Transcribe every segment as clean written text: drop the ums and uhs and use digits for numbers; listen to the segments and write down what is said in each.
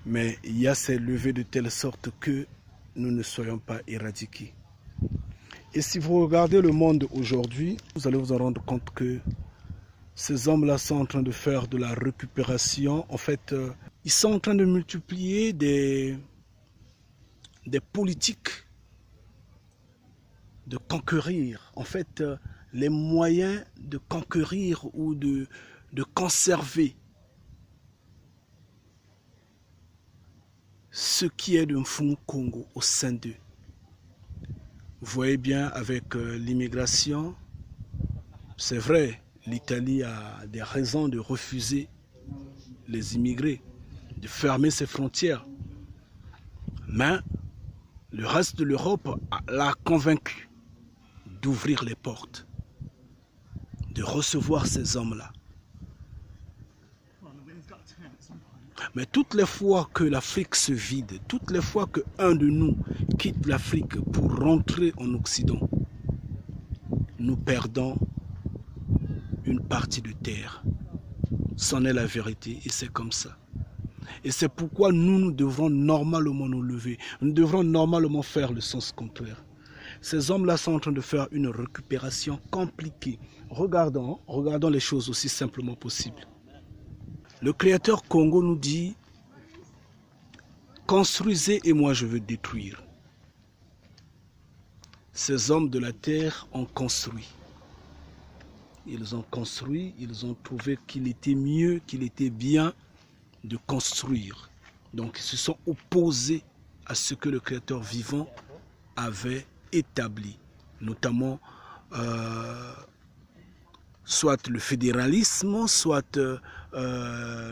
Mais Yah s'est levé de telle sorte que nous ne soyons pas éradiqués. Et si vous regardez le monde aujourd'hui, vous allez vous en rendre compte que ces hommes-là sont en train de faire de la récupération. En fait, ils sont en train de multiplier des politiques de conquérir. En fait, les moyens de conquérir ou de conserver ce qui est de Mfumu Congo au sein d'eux. Vous voyez bien avec l'immigration, c'est vrai, l'Italie a des raisons de refuser les immigrés, de fermer ses frontières. Mais le reste de l'Europe l'a convaincu d'ouvrir les portes, de recevoir ces hommes-là. Mais toutes les fois que l'Afrique se vide, toutes les fois qu'un de nous quitte l'Afrique pour rentrer en Occident, nous perdons une partie de terre. C'en est la vérité et c'est comme ça. Et c'est pourquoi nous devrons normalement nous lever. Nous devrons normalement faire le sens contraire. Ces hommes-là sont en train de faire une récupération compliquée. Regardons les choses aussi simplement possible. Le Créateur Congo nous dit « Construisez et moi je veux détruire ». Ces hommes de la terre ont construit. Ils ont construit, ils ont trouvé qu'il était mieux, qu'il était bien de construire. Donc ils se sont opposés à ce que le Créateur vivant avait établi, notamment soit le fédéralisme, soit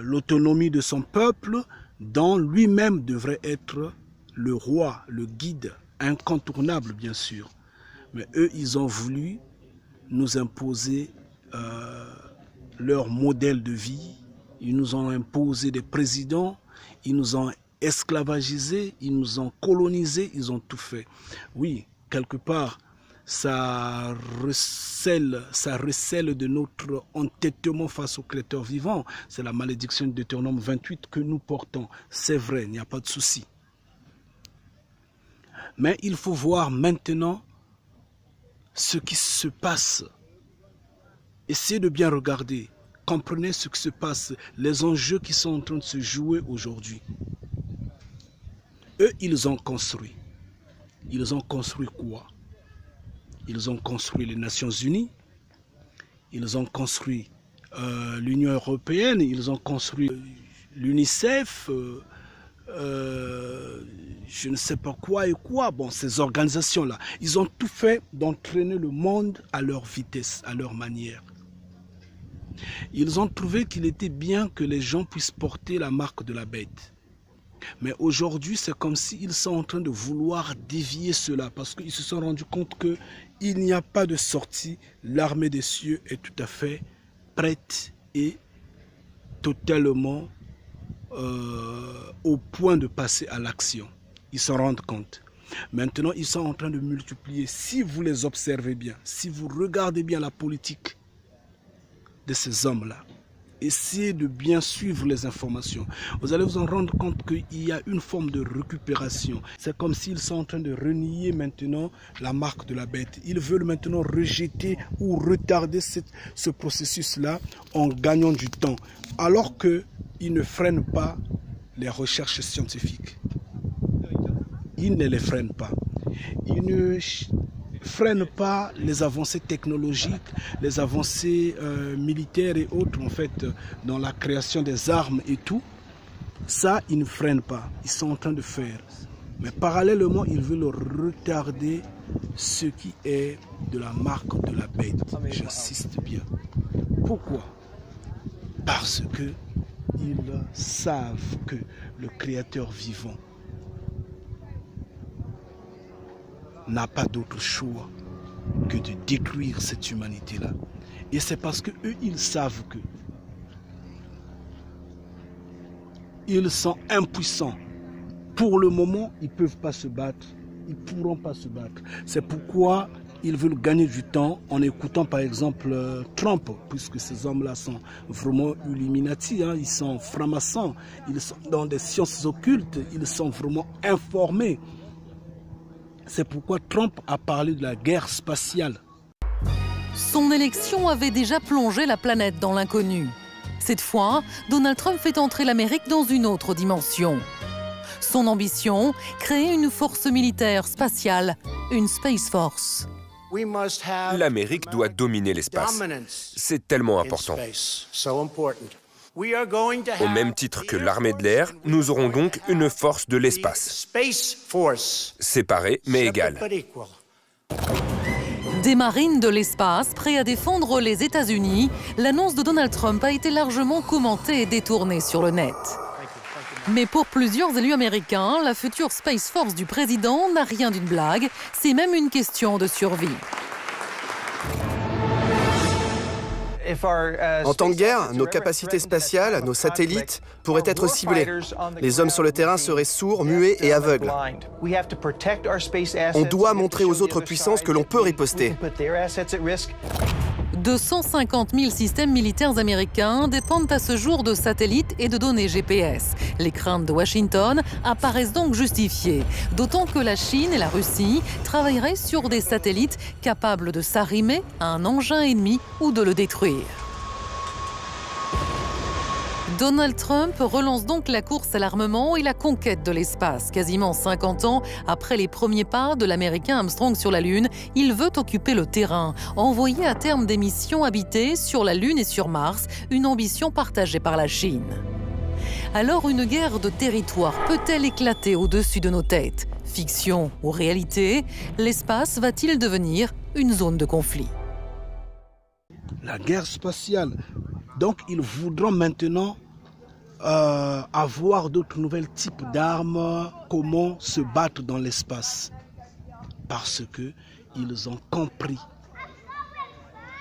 l'autonomie de son peuple, dont lui-même devrait être le roi, le guide, incontournable bien sûr. Mais eux, ils ont voulu nous imposer leur modèle de vie, ils nous ont imposé des présidents, ils nous ont esclavagisés, ils nous ont colonisés, ils ont tout fait. Oui, quelque part, ça recèle de notre entêtement face au Créateur vivant. C'est la malédiction de Deutéronome 28 que nous portons. C'est vrai, il n'y a pas de souci. Mais il faut voir maintenant ce qui se passe. Essayez de bien regarder. Comprenez ce qui se passe, les enjeux qui sont en train de se jouer aujourd'hui. Eux, ils ont construit. Ils ont construit quoi? Ils ont construit les Nations Unies, ils ont construit l'Union Européenne, ils ont construit l'UNICEF, je ne sais pas quoi et quoi. Bon, ces organisations-là, ils ont tout fait d'entraîner le monde à leur vitesse, à leur manière. Ils ont trouvé qu'il était bien que les gens puissent porter la marque de la bête. Mais aujourd'hui, c'est comme s'ils sont en train de vouloir dévier cela parce qu'ils se sont rendus compte qu'il n'y a pas de sortie. L'armée des cieux est tout à fait prête et totalement au point de passer à l'action. Ils s'en rendent compte. Maintenant, ils sont en train de multiplier. Si vous les observez bien, si vous regardez bien la politique de ces hommes-là, essayez de bien suivre les informations. Vous allez vous en rendre compte qu'il y a une forme de récupération. C'est comme s'ils sont en train de renier maintenant la marque de la bête. Ils veulent maintenant rejeter ou retarder ce processus-là en gagnant du temps. Alors qu'ils ne freinent pas les recherches scientifiques. Ils ne les freinent pas. Ils ne freinent pas les avancées technologiques, les avancées militaires et autres, en fait, dans la création des armes et tout. Ça, ils ne freinent pas. Ils sont en train de faire. Mais parallèlement, ils veulent retarder ce qui est de la marque de la bête. J'insiste bien. Pourquoi? Parce que ils savent que le Créateur vivant n'a pas d'autre choix que de détruire cette humanité-là. Et c'est parce que eux, ils savent que ils sont impuissants. Pour le moment, ils ne peuvent pas se battre. Ils ne pourront pas se battre. C'est pourquoi ils veulent gagner du temps en écoutant par exemple Trump, puisque ces hommes-là sont vraiment Illuminati, hein, ils sont francs-maçons, ils sont dans des sciences occultes, ils sont vraiment informés. C'est pourquoi Trump a parlé de la guerre spatiale. Son élection avait déjà plongé la planète dans l'inconnu. Cette fois, Donald Trump fait entrer l'Amérique dans une autre dimension. Son ambition, créer une force militaire spatiale, une Space Force. L'Amérique doit dominer l'espace. C'est tellement important. Au même titre que l'armée de l'air, nous aurons donc une force de l'espace. Séparée mais égale. Des marines de l'espace prêts à défendre les États-Unis, l'annonce de Donald Trump a été largement commentée et détournée sur le net. Mais pour plusieurs élus américains, la future Space Force du président n'a rien d'une blague, c'est même une question de survie. En temps de guerre, nos capacités spatiales, nos satellites, pourraient être ciblés. Les hommes sur le terrain seraient sourds, muets et aveugles. On doit montrer aux autres puissances que l'on peut riposter. 250 000 systèmes militaires américains dépendent à ce jour de satellites et de données GPS. Les craintes de Washington apparaissent donc justifiées, d'autant que la Chine et la Russie travailleraient sur des satellites capables de s'arrimer à un engin ennemi ou de le détruire. Donald Trump relance donc la course à l'armement et la conquête de l'espace. Quasiment 50 ans après les premiers pas de l'Américain Armstrong sur la Lune, il veut occuper le terrain, envoyer à terme des missions habitées sur la Lune et sur Mars, une ambition partagée par la Chine. Alors une guerre de territoire peut-elle éclater au-dessus de nos têtes? Fiction ou réalité, l'espace va-t-il devenir une zone de conflit? La guerre spatiale. Donc ils voudront maintenant avoir d'autres nouvelles types d'armes, comment se battre dans l'espace. Parce qu'ils ont compris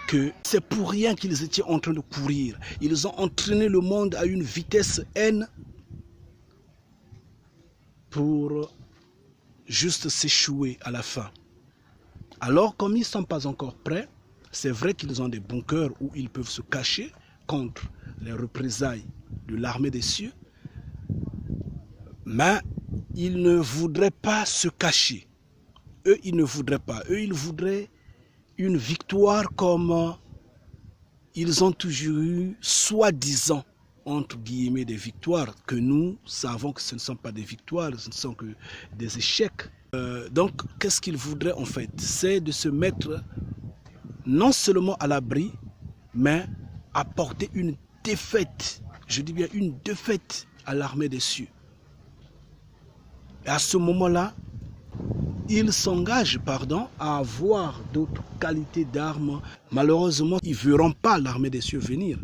que c'est pour rien qu'ils étaient en train de courir. Ils ont entraîné le monde à une vitesse N pour juste s'échouer à la fin. Alors, comme ils ne sont pas encore prêts, c'est vrai qu'ils ont des bunkers où ils peuvent se cacher contre les représailles de l'armée des cieux, mais ils ne voudraient pas se cacher. Eux, ils ne voudraient pas. Eux, ils voudraient une victoire comme ils ont toujours eu, soi-disant, entre guillemets, des victoires, que nous savons que ce ne sont pas des victoires, ce ne sont que des échecs. Donc, qu'est-ce qu'ils voudraient en fait? C'est de se mettre non seulement à l'abri, mais apporter une défaite, je dis bien une défaite à l'armée des cieux. Et à ce moment-là, ils s'engagent, à avoir d'autres qualités d'armes. Malheureusement, ils ne verront pas l'armée des cieux venir.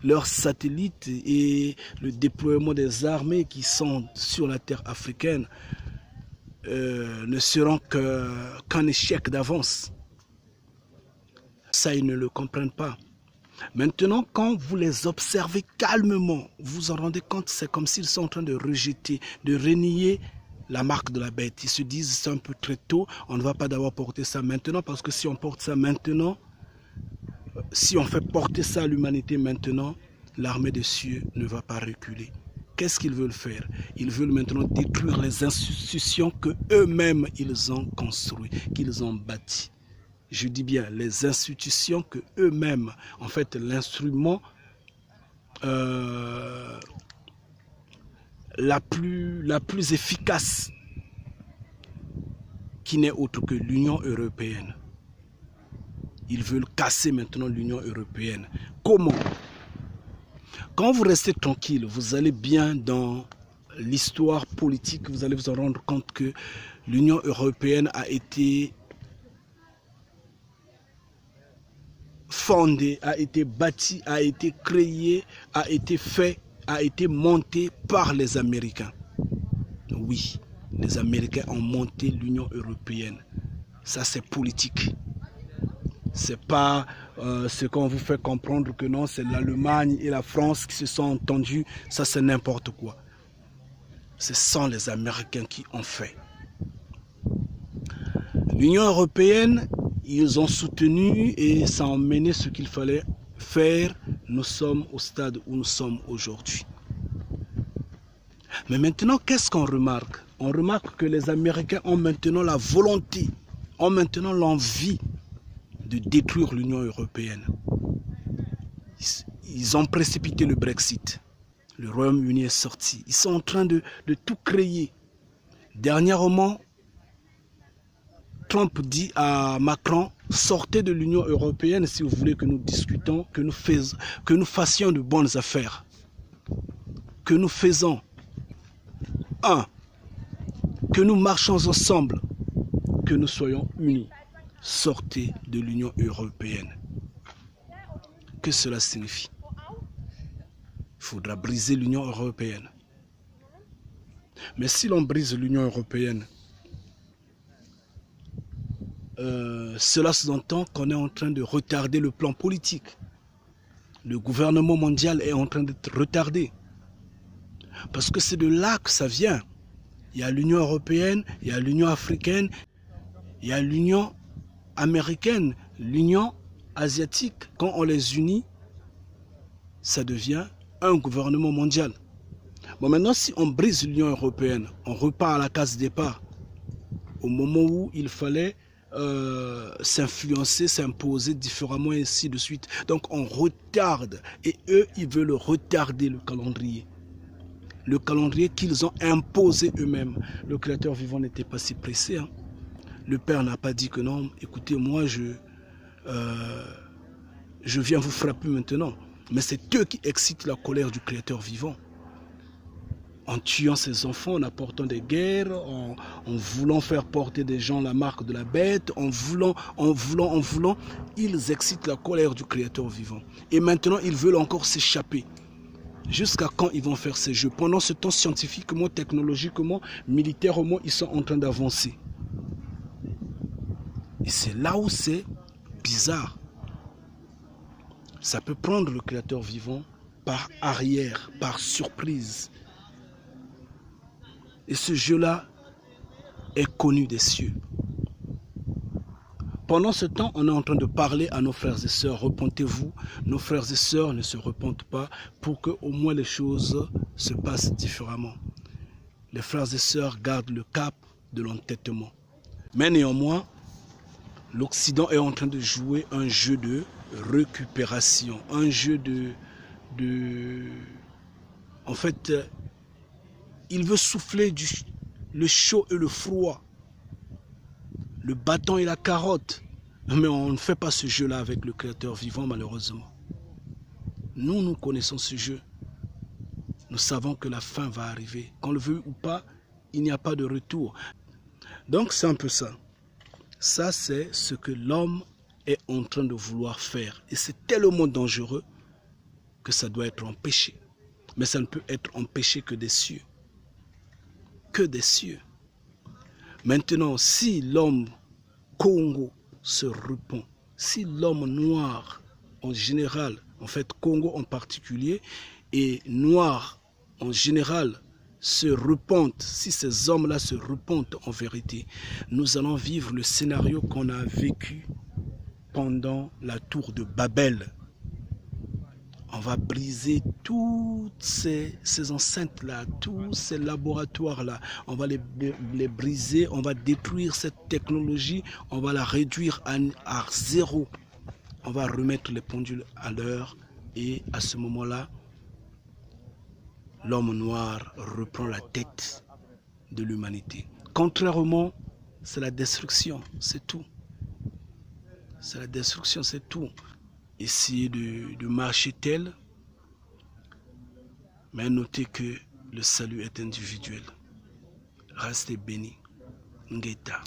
Leurs satellites et le déploiement des armées qui sont sur la terre africaine ne seront qu'un échec d'avance. Ça, ils ne le comprennent pas. Maintenant, quand vous les observez calmement, vous vous en rendez compte, c'est comme s'ils sont en train de rejeter, de renier la marque de la bête. Ils se disent, c'est un peu très tôt, on ne va pas d'abord porter ça maintenant, parce que si on porte ça maintenant, si on fait porter ça à l'humanité maintenant, l'armée des cieux ne va pas reculer. Qu'est-ce qu'ils veulent faire? Ils veulent maintenant détruire les institutions qu'eux-mêmes ils ont construites, qu'ils ont bâties. Je dis bien les institutions que eux-mêmes, en fait, l'instrument la plus efficace, qui n'est autre que l'Union européenne. Ils veulent casser maintenant l'Union européenne. Comment? Quand vous restez tranquille, vous allez bien dans l'histoire politique, vous allez vous en rendre compte que l'Union européenne a été fondée, a été bâtie, a été créée, a été fait, a été montée par les Américains. Oui, les Américains ont monté l'Union européenne. Ça, c'est politique. C'est pas ce qu'on vous fait comprendre que non, c'est l'Allemagne et la France qui se sont entendus. Ça, c'est n'importe quoi. Ce sont les Américains qui ont fait. L'Union européenne, Ils ont soutenu et ça a emmené ce qu'il fallait faire. Nous sommes au stade où nous sommes aujourd'hui. Mais maintenant, qu'est-ce qu'on remarque? On remarque que les Américains ont maintenant la volonté, ont maintenant l'envie de détruire l'Union européenne. Ils ont précipité le Brexit. Le Royaume-Uni est sorti. Ils sont en train de tout créer. Dernièrement, Trump dit à Macron, sortez de l'Union européenne si vous voulez que nous discutons, que nous fassions de bonnes affaires. Que nous faisons. Que nous marchons ensemble. Que nous soyons unis. Sortez de l'Union européenne. Que cela signifie? Il faudra briser l'Union européenne. Mais si l'on brise l'Union européenne, cela sous-entend qu'on est en train de retarder le plan politique. Le gouvernement mondial est en train d'être retardé. Parce que c'est de là que ça vient. Il y a l'Union européenne, il y a l'Union africaine, il y a l'Union américaine, l'Union asiatique. Quand on les unit, ça devient un gouvernement mondial. Bon, maintenant, si on brise l'Union européenne, on repart à la case départ. Au moment où il fallait s'influencer, s'imposer différemment, et ainsi de suite. Donc, on retarde. Et eux, ils veulent retarder le calendrier. Le calendrier qu'ils ont imposé eux-mêmes. Le Créateur vivant n'était pas si pressé. Hein. Le Père n'a pas dit que non, écoutez, moi, je viens vous frapper maintenant. Mais c'est eux qui excitent la colère du Créateur vivant. En tuant ses enfants, en apportant des guerres, en voulant faire porter des gens la marque de la bête, en voulant, ils excitent la colère du Créateur vivant. Et maintenant, ils veulent encore s'échapper. Jusqu'à quand ils vont faire ces jeux? Pendant ce temps, scientifiquement, technologiquement, militairement, ils sont en train d'avancer. Et c'est là où c'est bizarre. Ça peut prendre le Créateur vivant par arrière, par surprise. Et ce jeu-là est connu des cieux. Pendant ce temps, on est en train de parler à nos frères et sœurs. Repentez-vous. Nos frères et sœurs ne se repentent pas pour que au moins les choses se passent différemment. Les frères et sœurs gardent le cap de l'entêtement. Mais néanmoins, l'Occident est en train de jouer un jeu de récupération. Un jeu En fait, il veut souffler le chaud et le froid. Le bâton et la carotte. Mais on ne fait pas ce jeu-là avec le Créateur vivant, malheureusement. Nous connaissons ce jeu. Nous savons que la fin va arriver. Qu'on le veuille ou pas, il n'y a pas de retour. Donc c'est un peu ça. Ça, c'est ce que l'homme est en train de vouloir faire. Et c'est tellement dangereux que ça doit être empêché. Mais ça ne peut être empêché que des cieux. Que des cieux. Maintenant, si l'homme Congo se repent, si l'homme noir en général, en fait Congo en particulier, et noir en général se repentent, si ces hommes-là se repentent en vérité, nous allons vivre le scénario qu'on a vécu pendant la tour de Babel. On va briser toutes ces enceintes-là, tous ces laboratoires-là. On va les briser, on va détruire cette technologie, on va la réduire à zéro. On va remettre les pendules à l'heure et à ce moment-là, l'homme noir reprend la tête de l'humanité. Contrairement, c'est la destruction, c'est tout. C'est la destruction, c'est tout. Essayer de marcher tel, mais notez que le salut est individuel. Restez bénis. Ngeta.